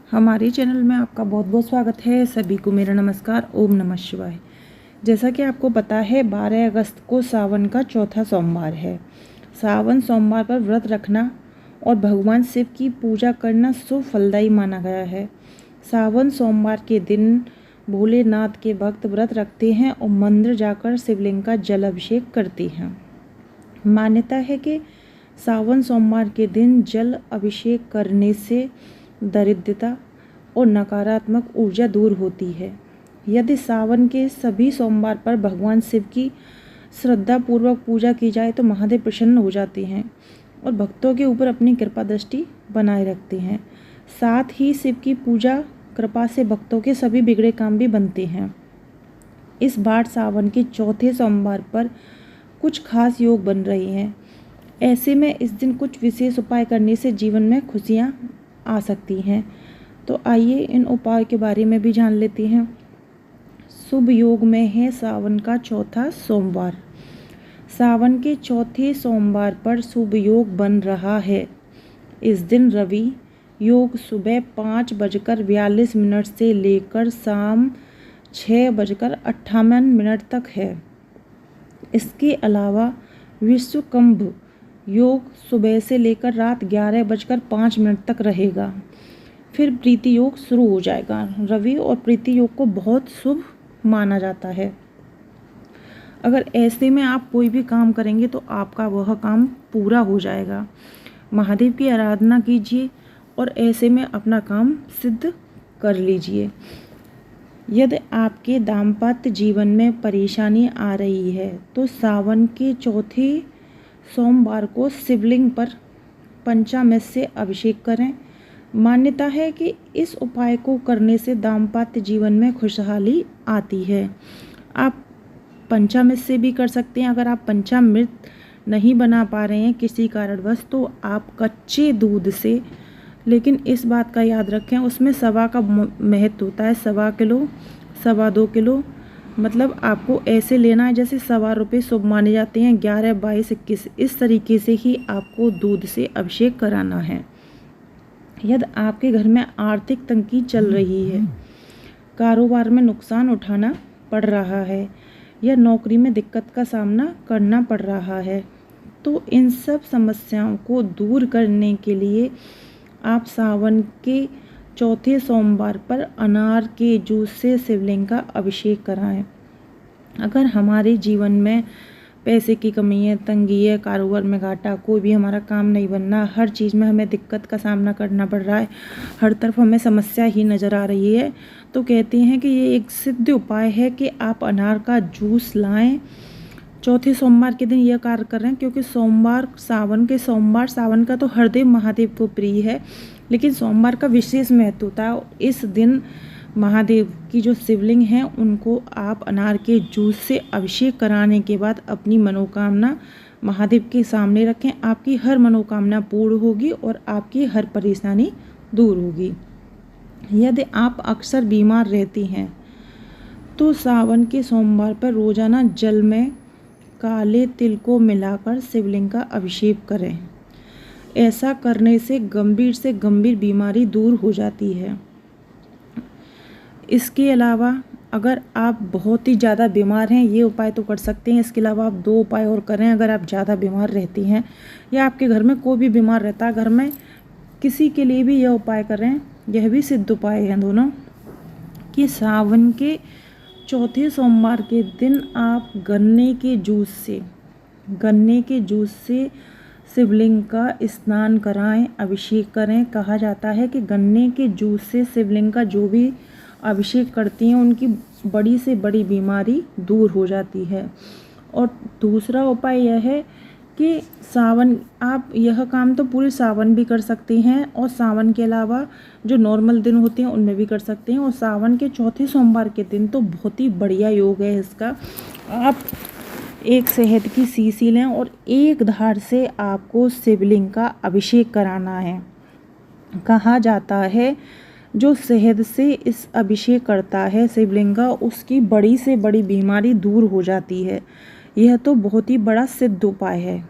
हमारे चैनल में आपका बहुत बहुत स्वागत है। सभी को मेरा नमस्कार। ओम नमः शिवाय। जैसा कि आपको पता है 12 अगस्त को सावन का चौथा सोमवार है। सावन सोमवार पर व्रत रखना और भगवान शिव की पूजा करना शुभ फलदायी माना गया है। सावन सोमवार के दिन भोलेनाथ के भक्त व्रत रखते हैं और मंदिर जाकर शिवलिंग का जल अभिषेक करते हैं। मान्यता है कि सावन सोमवार के दिन जल अभिषेक करने से दरिद्रता और नकारात्मक ऊर्जा दूर होती है। यदि सावन के सभी सोमवार पर भगवान शिव की श्रद्धापूर्वक पूजा की जाए तो महादेव प्रसन्न हो जाते हैं और भक्तों के ऊपर अपनी कृपा दृष्टि बनाए रखते हैं। साथ ही शिव की पूजा कृपा से भक्तों के सभी बिगड़े काम भी बनते हैं। इस बार सावन के चौथे सोमवार पर कुछ खास योग बन रहे हैं। ऐसे में इस दिन कुछ विशेष उपाय करने से जीवन में खुशियाँ आ सकती हैं। तो आइए इन उपाय के बारे में भी जान लेते हैं। शुभ योग में है सावन का चौथा सोमवार। सावन के चौथे सोमवार पर शुभ योग बन रहा है। इस दिन रवि योग सुबह 5:42 से लेकर शाम 6:58 तक है। इसके अलावा विश्वकंभ योग सुबह से लेकर रात 11:05 तक रहेगा। फिर प्रीति योग शुरू हो जाएगा। रवि और प्रीति योग को बहुत शुभ माना जाता है। अगर ऐसे में आप कोई भी काम करेंगे तो आपका वह काम पूरा हो जाएगा। महादेव की आराधना कीजिए और ऐसे में अपना काम सिद्ध कर लीजिए। यदि आपके दाम्पत्य जीवन में परेशानी आ रही है तो सावन के चौथे सोमवार को शिवलिंग पर पंचामृत से अभिषेक करें। मान्यता है कि इस उपाय को करने से दाम्पत्य जीवन में खुशहाली आती है। आप पंचामृत से भी कर सकते हैं। अगर आप पंचामृत नहीं बना पा रहे हैं किसी कारणवश तो आप कच्चे दूध से, लेकिन इस बात का याद रखें उसमें सवा का महत्व होता है। 1.25 किलो 2.25 किलो मतलब आपको ऐसे लेना है जैसे ₹1.25 शुभ माने जाते हैं। 11, 22, 21 इस तरीके से ही आपको दूध से अभिषेक कराना है। यदि आपके घर में आर्थिक तंगी चल रही है, कारोबार में नुकसान उठाना पड़ रहा है या नौकरी में दिक्कत का सामना करना पड़ रहा है तो इन सब समस्याओं को दूर करने के लिए आप सावन के चौथे सोमवार पर अनार के जूस से शिवलिंग का अभिषेक कराएं। अगर हमारे जीवन में पैसे की कमी है, तंगी है, कारोबार में घाटा, कोई भी हमारा काम नहीं बनना, हर चीज़ में हमें दिक्कत का सामना करना पड़ रहा है, हर तरफ हमें समस्या ही नज़र आ रही है, तो कहते हैं कि ये एक सिद्ध उपाय है कि आप अनार का जूस लाएं। चौथे सोमवार के दिन यह कार्य करें क्योंकि सोमवार सावन का तो हर देव महादेव को प्रिय है, लेकिन सोमवार का विशेष महत्व होता है। इस दिन महादेव की जो शिवलिंग हैं उनको आप अनार के जूस से अभिषेक कराने के बाद अपनी मनोकामना महादेव के सामने रखें। आपकी हर मनोकामना पूर्ण होगी और आपकी हर परेशानी दूर होगी। यदि आप अक्सर बीमार रहती हैं तो सावन के सोमवार पर रोजाना जल में काले तिल को मिलाकर शिवलिंग का अभिषेक करें। ऐसा करने से गंभीर बीमारी दूर हो जाती है। इसके अलावा अगर आप बहुत ही ज़्यादा बीमार हैं ये उपाय तो कर सकते हैं। इसके अलावा आप 2 उपाय और करें। अगर आप ज़्यादा बीमार रहती हैं या आपके घर में कोई भी बीमार रहता है, घर में किसी के लिए भी यह उपाय करें। यह भी सिद्ध उपाय हैं दोनों कि सावन के चौथे सोमवार के दिन आप गन्ने के जूस से शिवलिंग का स्नान कराएं, अभिषेक करें। कहा जाता है कि गन्ने के जूस से शिवलिंग का जो भी अभिषेक करती हैं उनकी बड़ी से बड़ी बीमारी दूर हो जाती है। और दूसरा उपाय यह है कि आप यह काम तो पूरे सावन भी कर सकते हैं और सावन के अलावा जो नॉर्मल दिन होते हैं उनमें भी कर सकते हैं। और सावन के चौथे सोमवार के दिन तो बहुत ही बढ़िया योग है इसका। आप एक शहद की शीशी लें और एक धार से आपको शिवलिंग का अभिषेक कराना है। कहा जाता है जो शहद से इस अभिषेक करता है शिवलिंग का उसकी बड़ी से बड़ी बीमारी दूर हो जाती है। यह तो बहुत ही बड़ा सिद्ध उपाय है।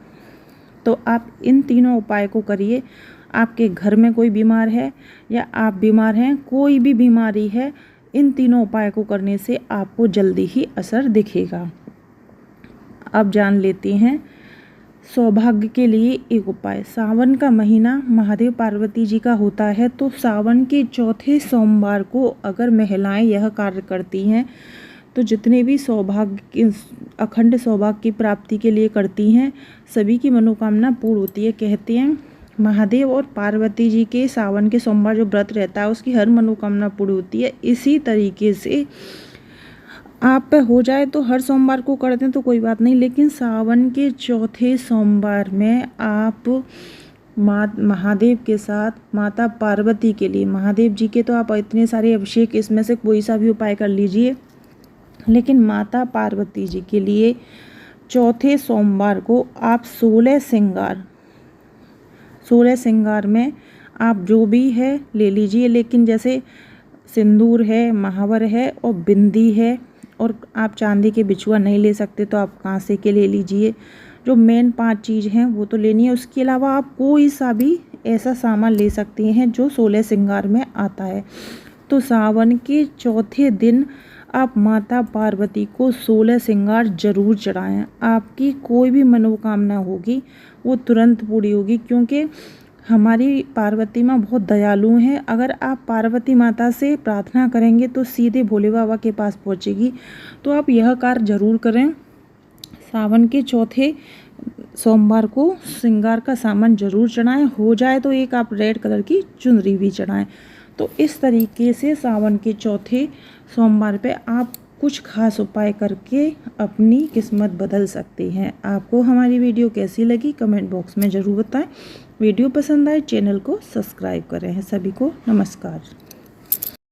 तो आप इन तीनों उपाय को करिए, आपके घर में कोई बीमार है या आप बीमार हैं, कोई भी बीमारी है, इन तीनों उपाय को करने से आपको जल्दी ही असर दिखेगा। अब जान लेते हैं सौभाग्य के लिए एक उपाय। सावन का महीना महादेव पार्वती जी का होता है, तो सावन के चौथे सोमवार को अगर महिलाएं यह कार्य करती हैं तो जितने भी अखंड सौभाग्य की प्राप्ति के लिए करती हैं, सभी की मनोकामना पूर्ण होती है। कहते हैं महादेव और पार्वती जी के सावन के सोमवार जो व्रत रहता है उसकी हर मनोकामना पूर्ण होती है। इसी तरीके से आप पे हो जाए तो हर सोमवार को करते हैं तो कोई बात नहीं, लेकिन सावन के चौथे सोमवार में आप महादेव के साथ माता पार्वती के लिए, महादेव जी के तो आप इतने सारे अभिषेक, इसमें से कोई सा भी उपाय कर लीजिए, लेकिन माता पार्वती जी के लिए चौथे सोमवार को आप 16 श्रृंगार में आप जो भी है ले लीजिए। लेकिन जैसे सिंदूर है, महावर है और बिंदी है, और आप चांदी के बिछुआ नहीं ले सकते तो आप कांसे के ले लीजिए। जो मेन 5 चीज़ हैं वो तो लेनी है। उसके अलावा आप कोई सा भी ऐसा सामान ले सकती हैं जो 16 श्रृंगार में आता है। तो सावन के चौथे दिन आप माता पार्वती को 16 श्रृंगार जरूर चढ़ाएं। आपकी कोई भी मनोकामना होगी वो तुरंत पूरी होगी, क्योंकि हमारी पार्वती माँ बहुत दयालु हैं। अगर आप पार्वती माता से प्रार्थना करेंगे तो सीधे भोले बाबा के पास पहुँचेगी। तो आप यह कार्य जरूर करें। सावन के चौथे सोमवार को श्रृंगार का सामान जरूर चढ़ाएं। हो जाए तो एक आप रेड कलर की चुनरी भी चढ़ाएं। तो इस तरीके से सावन के चौथे सोमवार पे आप कुछ खास उपाय करके अपनी किस्मत बदल सकते हैं। आपको हमारी वीडियो कैसी लगी कमेंट बॉक्स में ज़रूर बताएं। वीडियो पसंद आए चैनल को सब्सक्राइब करें। सभी को नमस्कार।